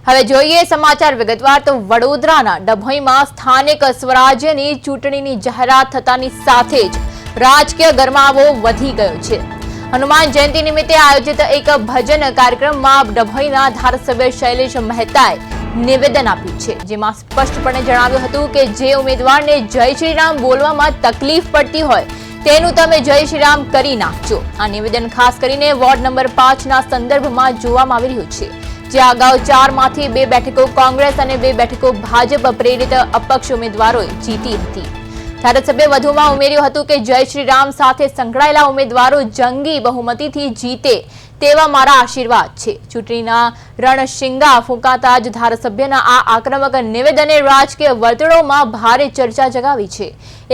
હવે જોઈએ સમાચાર વિગતવાર તો વડોદરાના ડભોઈમાં સ્થાનિક સ્વરાજ્યની ચૂંટણીની જાહેરાત થતાની સાથે જ રાજકીય ગરમાવો વધી ગયો છે। હનુમાન જયંતિ નિમિત્તે આયોજિત એક ભજન કાર્યક્રમમાં ડભોઈના ધારાસભ્ય શૈલેષ મહેતાએ નિવેદન આપ્યું છે, જેમાં સ્પષ્ટપણે જણાવ્યું હતું કે જે ઉમેદવારને જય શ્રી રામ બોલવામાં તકલીફ પડતી હોય તેનું તમે જય શ્રી રામ કરી નાખજો। આ નિવેદન ખાસ કરીને વોર્ડ નંબર 5ના સંદર્ભમાં જોવામાં આવી રહ્યું છે, જે અગાઉ 4માંથી 2 બેઠકો કોંગ્રેસ અને 2 બેઠકો ભાજપ પ્રેરિત અપક્ષ ઉમેદવારોએ જીતી હતી। ધારાસભ્ય વધુમાં ઉમેર્યું હતું કે જય શ્રી રામ સાથે સંકળાયેલા ઉમેદવારો જંગી બહુમતીથી જીતે તેવા મારા આશીર્વાદ છે। ચૂંટણીના રણશિંગા ફૂંકાતા જ ધારાસભ્યના આ આક્રમક નિવેદને રાજકીય વર્તુળોમાં ભારે ચર્ચા જગાવી છે।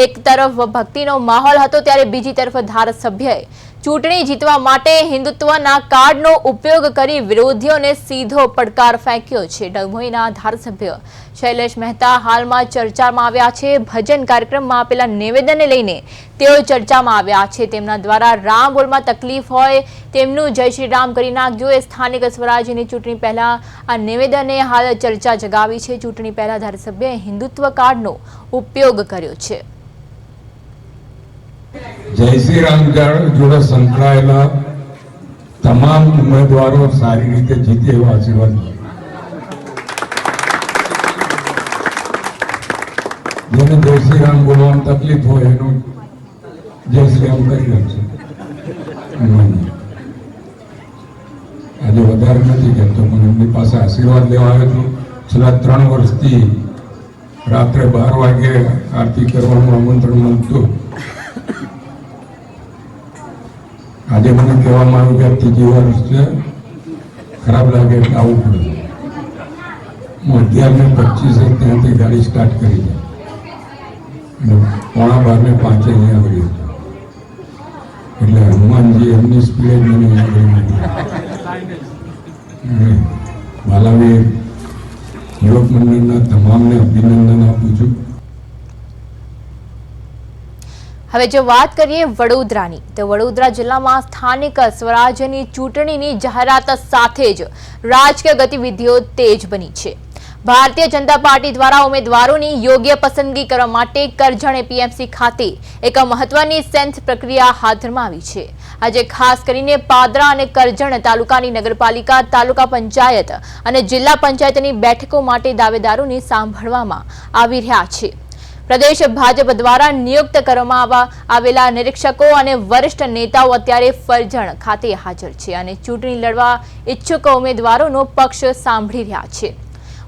એક તરફ ભક્તિનો માહોલ હતો ત્યારે બીજી તરફ ધારાસભ્યએ ચૂંટણી જીતવા માટે હિન્દુત્વના કાર્ડનો ઉપયોગ કરી વિરોધીઓને સીધો પડકાર ફેંક્યો છે। ડભોઈના ધારાસભ્ય શૈલેષ મહેતા હાલમાં ચર્ચામાં આવ્યા છે। ભજન કાર્યક્રમમાં આપેલા નિવેદનને લઈને તેઓ ચર્ચામાં આવ્યા છે। તેમના દ્વારા રામ બોલમાં તકલીફ હોય તેમનું જય શ્રી રામ કરી નાખજો એ સ્થાનિક સ્વરાજ્યની ચૂંટણી પહેલા આ નિવેદને હાલ ચર્ચા જગાવી છે। ચૂંટણી પહેલા ધારાસભ્યએ હિન્દુત્વ કાર્ડનો ઉપયોગ કર્યો છે। जय श्री राम जोड़े संकળાયેલા તમામ ઉમેદવારો સારી રીતે જીતે એવા આશીર્વાદ જેને જય શ્રી રામ બોલવામાં તકલીફ હોય એનું જય શ્રી રામ કરી નાખશે। આજે વધારે નથી કહેતો પણ એમની પાસે આશીર્વાદ લેવા આવ્યો છું। છેલ્લા 3 વર્ષથી રાત્રે 12 વાગે આરતી કરવાનું આમંત્રણ મળતું। આજે મને કહેવામાં આવ્યું કે ત્રીજી વર્ષ છે, ખરાબ લાગે એટલે આવવું પડે। હું 11:25 ત્યાંથી ગાડી સ્ટાર્ટ કરી છે અને 11:45 અહીંયા આવી હતી, એટલે હનુમાનજી એમની સ્પીડ મને અહીંયા આવી। બાલાવીર યુવક મંડળના તમામને અભિનંદન આપું છું। હવે જો વાત કરીએ વડોદરાની, તો વડોદરા જિલ્લામાં સ્થાનિક સ્વરાજ્યની ચૂંટણીની જાહેરાત સાથે જ રાજકીય ગતિવિધિઓ તેજ બની છે। ભારતીય જનતા પાર્ટી દ્વારા ઉમેદવારોની યોગ્ય પસંદગી કરવા માટે કરજણ એપીએમસી ખાતે એક મહત્વની સેન્સ પ્રક્રિયા હાથ ધરવામાં આવી છે। આજે ખાસ કરીને પાદરા અને કરજણ તાલુકાની નગરપાલિકા, તાલુકા પંચાયત અને જિલ્લા પંચાયતની બેઠકો માટે દાવેદારોને સાંભળવામાં આવી રહ્યા છે। પ્રદેશ ભાજપ દ્વારા નિયુક્ત કરવામાં આવેલા નિરીક્ષકો અને વરિષ્ઠ નેતાઓ અત્યારે કરજણ ખાતે હાજર છે અને ચૂંટણી લડવા ઈચ્છુક ઉમેદવારોનો પક્ષ સાંભળી રહ્યા છે।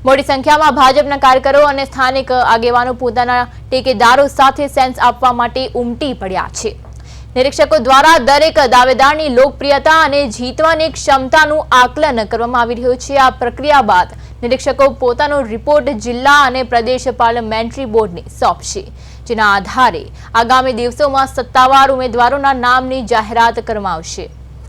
મોટી સંખ્યામાં ભાજપના કાર્યકરો અને સ્થાનિક આગેવાનો પોતાના ટેકેદારો સાથે સેન્સ આપવા માટે ઉમટી પડ્યા છે। નિરીક્ષકો દ્વારા દરેક દાવેદારની લોકપ્રિયતા અને જીતવાની ક્ષમતાનું આકલન કરવામાં આવી રહ્યું છે। આ પ્રક્રિયા બાદ નિરીક્ષકો પોતાનો રિપોર્ટ જિલ્લા અને પ્રદેશ પાર્લામેન્ટરી બોર્ડને સોંપશે, જેના આધારે આગામી દિવસોમાં સત્તાવાર ઉમેદવારોના નામની જાહેરાત કરવામાં આવશે।